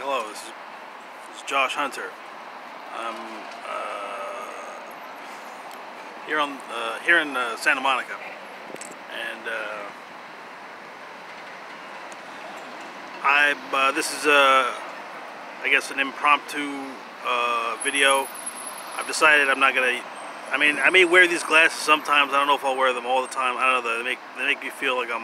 Hello, this is Josh Hunter. I'm here in Santa Monica, and this is I guess an impromptu video. I've decided I'm not gonna. I mean, I may wear these glasses sometimes. I don't know if I'll wear them all the time. I don't know. They make me feel like I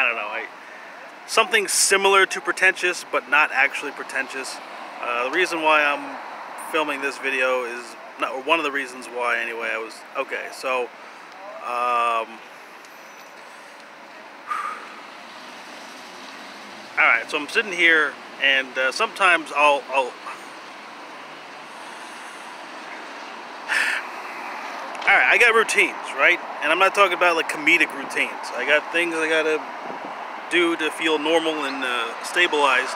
don't know. Something similar to pretentious, but not actually pretentious. The reason why I'm filming this video is not, or one of the reasons why anyway. I was okay. So, all right. So I'm sitting here, and sometimes I'll. All right, I got routines, right? And I'm not talking about like comedic routines. I got things I gotta do to feel normal and stabilized.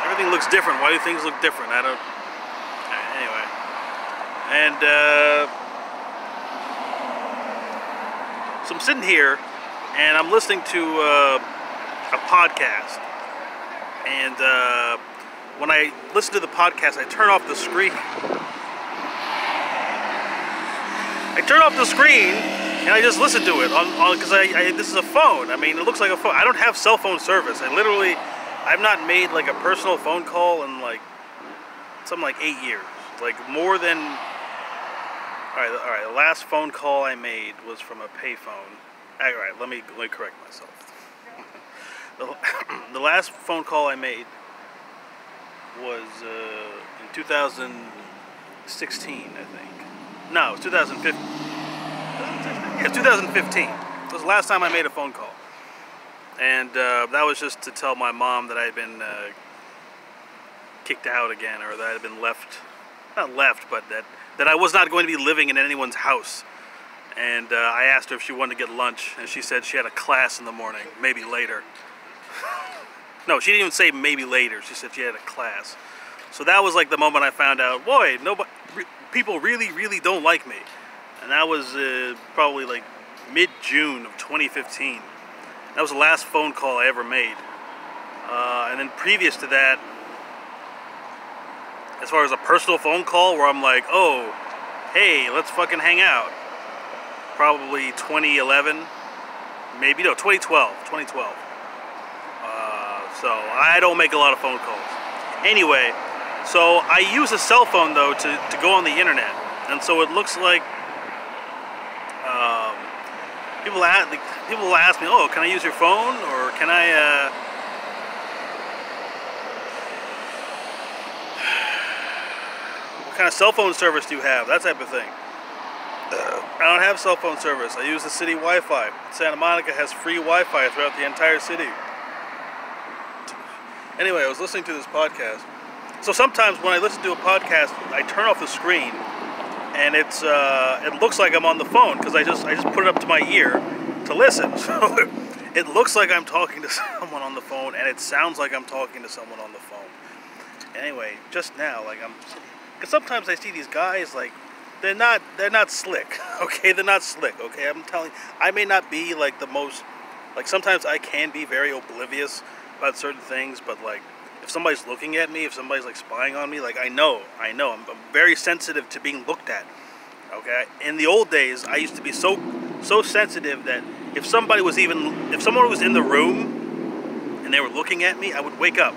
Everything looks different. Why do things look different? I don't. Anyway, and so I'm sitting here, and I'm listening to a podcast. And when I listen to the podcast, I turn off the screen. And I just listen to it because this is a phone. I mean, it looks like a phone. I don't have cell phone service. I've not made like a personal phone call in like something like 8 years. Like more than. All right. The last phone call I made was from a payphone. All right, let me correct myself. The last phone call I made was in 2016, I think. No, it was 2015. Yeah, 2015. It was the last time I made a phone call. And that was just to tell my mom that I had been kicked out again, or that I had been left, not left, but that I was not going to be living in anyone's house. And I asked her if she wanted to get lunch, and she said she had a class in the morning, maybe later. No, she didn't even say maybe later. She said she had a class. So that was like the moment I found out, boy, people really don't like me. And that was probably like mid-June of 2015. That was the last phone call I ever made. And then previous to that, as far as a personal phone call where I'm like, oh, hey, let's fucking hang out. Probably 2011, maybe, no, 2012. So I don't make a lot of phone calls. Anyway, so I use a cell phone though to go on the internet. And so it looks like people ask me, oh, can I use your phone, or can I what kind of cell phone service do you have, that type of thing. I don't have cell phone service. I use the city Wi-Fi. Santa Monica has free Wi-Fi throughout the entire city. Anyway, I was listening to this podcast. So sometimes when I listen to a podcast, I turn off the screen, and it looks like I'm on the phone because I just put it up to my ear to listen. So it looks like I'm talking to someone on the phone, and it sounds like I'm talking to someone on the phone. Anyway, just now, like because sometimes I see these guys like they're not slick. Okay, they're not slick. Okay, I'm telling you, I may not be like the most, like sometimes I can be very oblivious about certain things, but like if somebody's looking at me, if somebody's like spying on me, like I know, I'm very sensitive to being looked at. Okay, in the old days, I used to be so sensitive that if someone was in the room and they were looking at me, I would wake up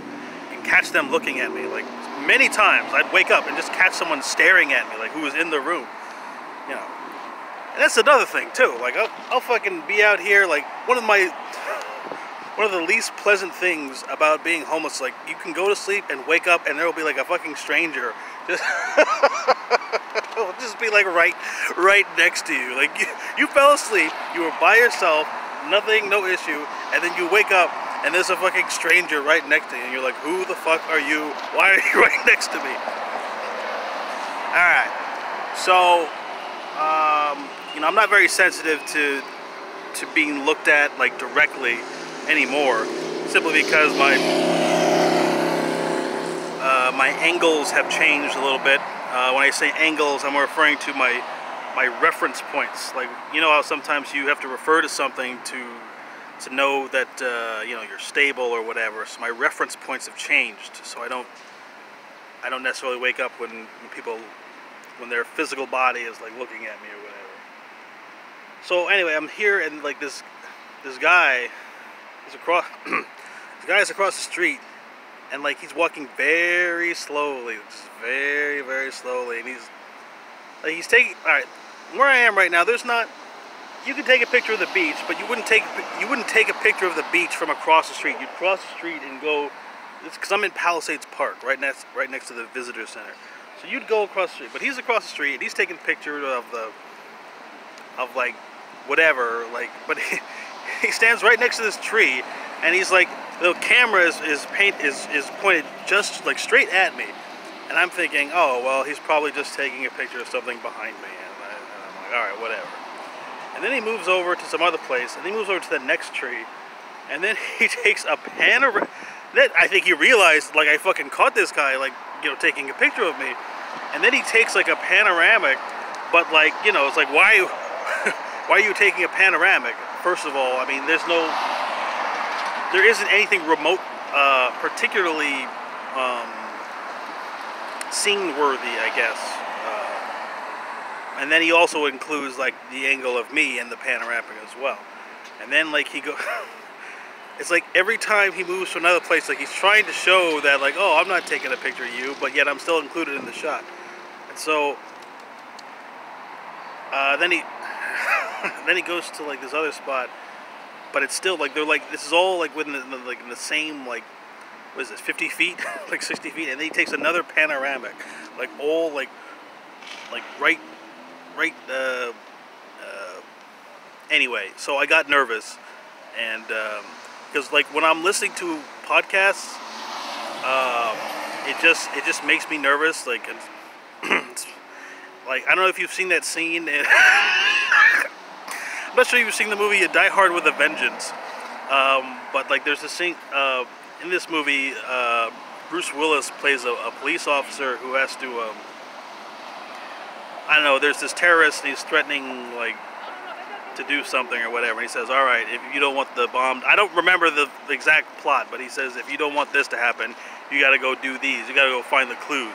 and catch them looking at me. Like many times, I'd wake up and just catch someone staring at me, like who was in the room, you know. And that's another thing too. Like I'll fucking be out here, like one of the least pleasant things about being homeless, like you can go to sleep and wake up and there will be like a fucking stranger just will just be like right next to you. Like you fell asleep, you were by yourself, nothing, no issue, and then you wake up and there's a fucking stranger right next to you, and you're like, who the fuck are you? Why are you right next to me? Alright, so I'm not very sensitive to being looked at like directly anymore, simply because my angles have changed a little bit. When I say angles, I'm referring to my reference points. Like, you know how sometimes you have to refer to something to to know that you know, you're stable or whatever. So my reference points have changed. So I don't necessarily wake up when their physical body is like looking at me or whatever. So anyway, I'm here, and like this guy is across this guy is across the street, and like he's walking very slowly, just very, very slowly, and he's taking, all right, where I am right now, there's not, you can take a picture of the beach, but you wouldn't take a picture of the beach from across the street. You'd cross the street and go, it's because I'm in Palisades Park, right next to the visitor center. So you'd go across the street, but he's across the street, and he's taking pictures of like whatever, like, but he stands right next to this tree, and he's like, the camera is pointed just like straight at me, and I'm thinking, oh well, he's probably just taking a picture of something behind me, and I'm like, all right, whatever. And then he moves over to some other place, and he moves over to the next tree, and then he takes a panoramic. I think he realized, like, I fucking caught this guy, like, you know, taking a picture of me, and then he takes like a panoramic, but like, you know, it's like, why are you taking a panoramic? First of all, I mean, there isn't anything remote, particularly scene-worthy, I guess. And then he also includes like the angle of me in the panoramic as well. And then like he it's like every time he moves to another place, like he's trying to show that like, oh, I'm not taking a picture of you, but yet I'm still included in the shot. And so then he goes to like this other spot, but it's still like, they're like, this is all like within in the same, like, what is this, 50 feet, like 60 feet, and then he takes another panoramic, like all like right. Anyway, so I got nervous, and because like when I'm listening to podcasts, it just makes me nervous. Like, it's like, I don't know if you've seen that scene. I'm not sure if you've seen the movie Die Hard with a Vengeance, but like there's a scene in this movie. Bruce Willis plays a police officer who has to. I don't know, there's this terrorist, and he's threatening, like, to do something or whatever, and he says, all right, if you don't want the bomb, I don't remember the exact plot, but he says, if you don't want this to happen, you gotta go do these, you gotta go find the clues.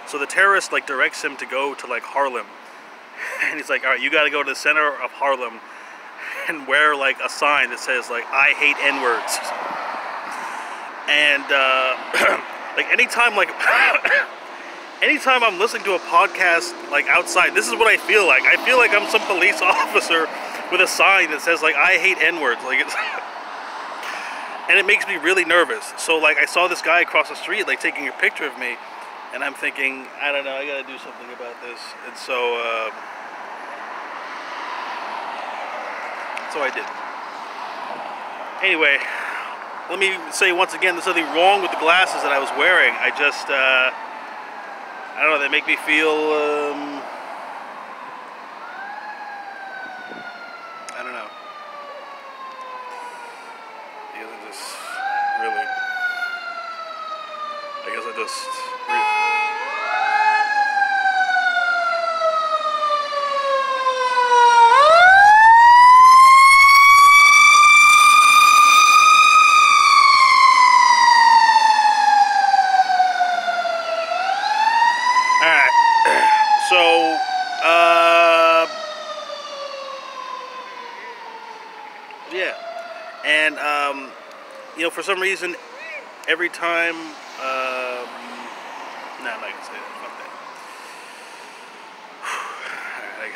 So the terrorist, like, directs him to go to, like, Harlem, and he's like, all right, you gotta go to the center of Harlem, and wear, like, a sign that says, like, I hate N-words. And, like, anytime I'm listening to a podcast, like, outside, this is what I feel like. I feel like I'm some police officer with a sign that says, like, I hate N-words. Like, it's and it makes me really nervous. So, like, I saw this guy across the street, like, taking a picture of me, and I'm thinking, I don't know, I gotta do something about this. And so I did. Anyway, let me say once again, there's nothing wrong with the glasses that I was wearing. I just, I don't know, they make me feel, I don't know. I guess I just yeah, and you know, for some reason, every time, no, I'm not gonna say that. Fuck that. Alright,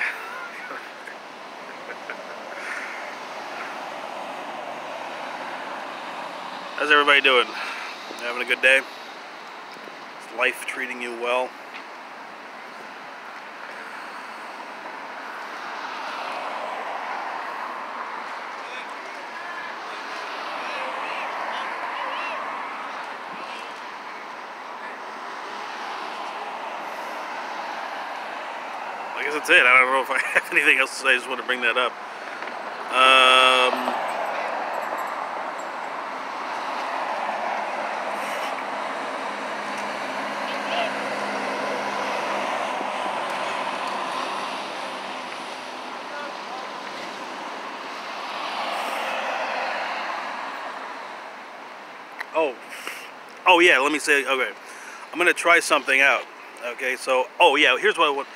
how's everybody doing? Having a good day? Is life treating you well? I guess that's it. I don't know if I have anything else to say. I just want to bring that up. Oh, oh yeah. Let me say. Okay, I'm gonna try something out. Okay, so oh yeah. Here's what I want.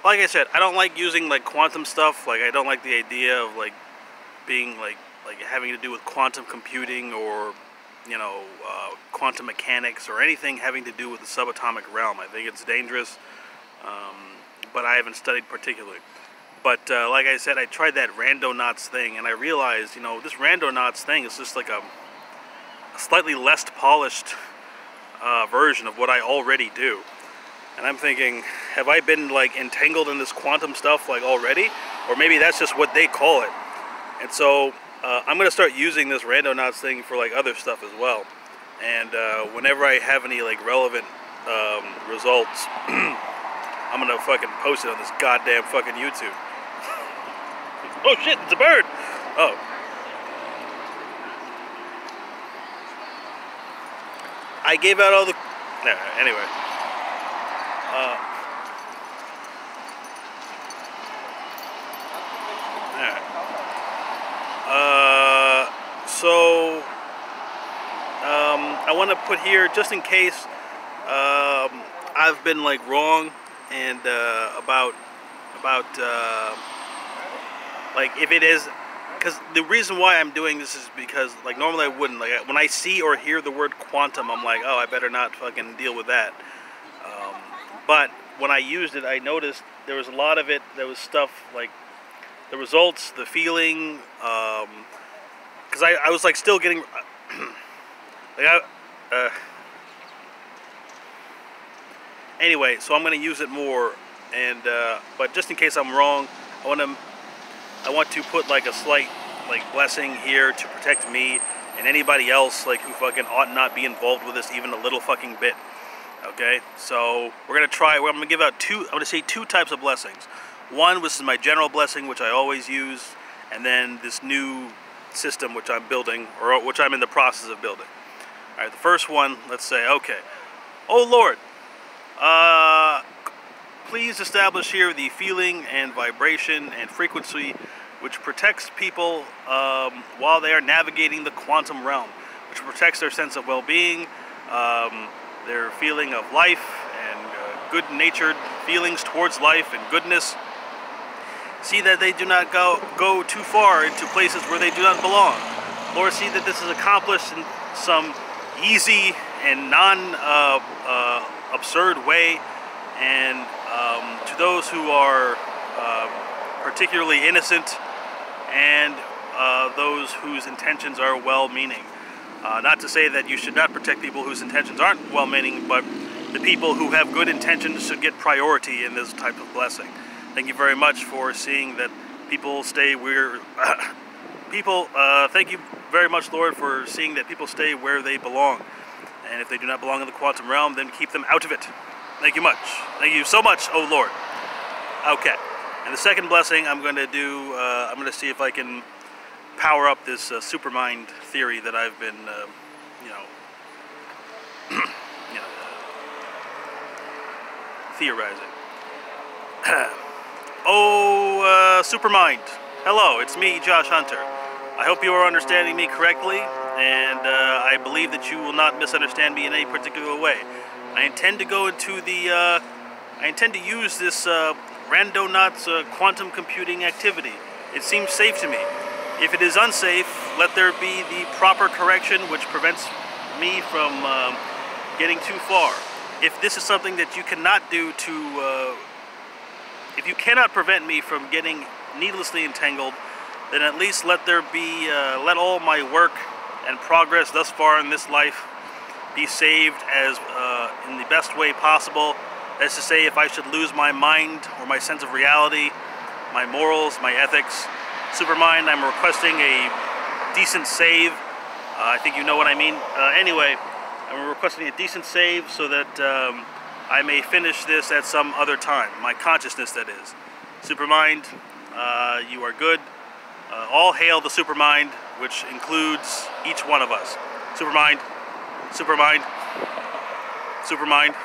Like I said, I don't like using like quantum stuff. Like I don't like the idea of like being like having to do with quantum computing or quantum mechanics or anything having to do with the subatomic realm. I think it's dangerous, but I haven't studied particularly. But like I said, I tried that Randonauts thing, and I realized, this Randonauts thing is just like a slightly less polished version of what I already do. And I'm thinking, have I been like entangled in this quantum stuff like already? Or maybe that's just what they call it. And so I'm going to start using this Randonauts thing for like other stuff as well. And whenever I have any like relevant results, I'm going to fucking post it on this goddamn fucking YouTube. Oh shit, it's a bird! Oh. I gave out all the... No, anyway. So I want to put here, just in case I've been like wrong and about like if it is, because the reason why I'm doing this is because like normally I wouldn't, like when I see or hear the word quantum, I'm like, oh, I better not fucking deal with that. But when I used it, I noticed there was a lot of it. There was stuff like the results, the feeling, because I was like still getting like anyway, so I'm going to use it more, and but just in case I'm wrong, I want to put like a slight like blessing here to protect me and anybody else like who fucking ought not be involved with this even a little fucking bit. Okay, so we're gonna try. I'm gonna give out I'm gonna say two types of blessings. One, which is my general blessing, which I always use, and then this new system which I'm building, or which I'm in the process of building. All right, the first one, let's say, okay. Oh Lord, please establish here the feeling and vibration and frequency which protects people while they are navigating the quantum realm, which protects their sense of well-being, their feeling of life, and good-natured feelings towards life and goodness. See that they do not go too far into places where they do not belong. Lord, see that this is accomplished in some easy and non-absurd way, and to those who are particularly innocent and those whose intentions are well-meaning. Not to say that you should not protect people whose intentions aren't well-meaning, but the people who have good intentions should get priority in this type of blessing. Thank you very much for seeing that people stay where... thank you very much, Lord, for seeing that people stay where they belong. And if they do not belong in the quantum realm, then keep them out of it. Thank you much. Thank you so much, oh Lord. Okay. And the second blessing I'm going to do, I'm going to see if I can power up this supermind theory that I've been, theorizing. Supermind. Hello, it's me, Josh Hunter. I hope you are understanding me correctly, and I believe that you will not misunderstand me in any particular way. I intend to go into the, I intend to use this Randonauts quantum computing activity. It seems safe to me. If it is unsafe, let there be the proper correction which prevents me from getting too far. If this is something that you cannot do to, if you cannot prevent me from getting needlessly entangled, then at least let there be, let all my work and progress thus far in this life be saved as in the best way possible. That's to say, if I should lose my mind or my sense of reality, my morals, my ethics, Supermind, I'm requesting a decent save. I think you know what I mean. Anyway, I'm requesting a decent save so that I may finish this at some other time. My consciousness, that is. Supermind, you are good. All hail the Supermind, which includes each one of us. Supermind, Supermind, Supermind,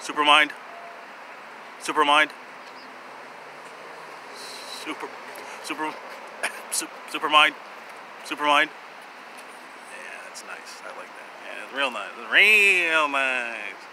Supermind, Supermind, Supermind, Supermind. That's nice. I like that. Yeah, it's real nice. It's real nice.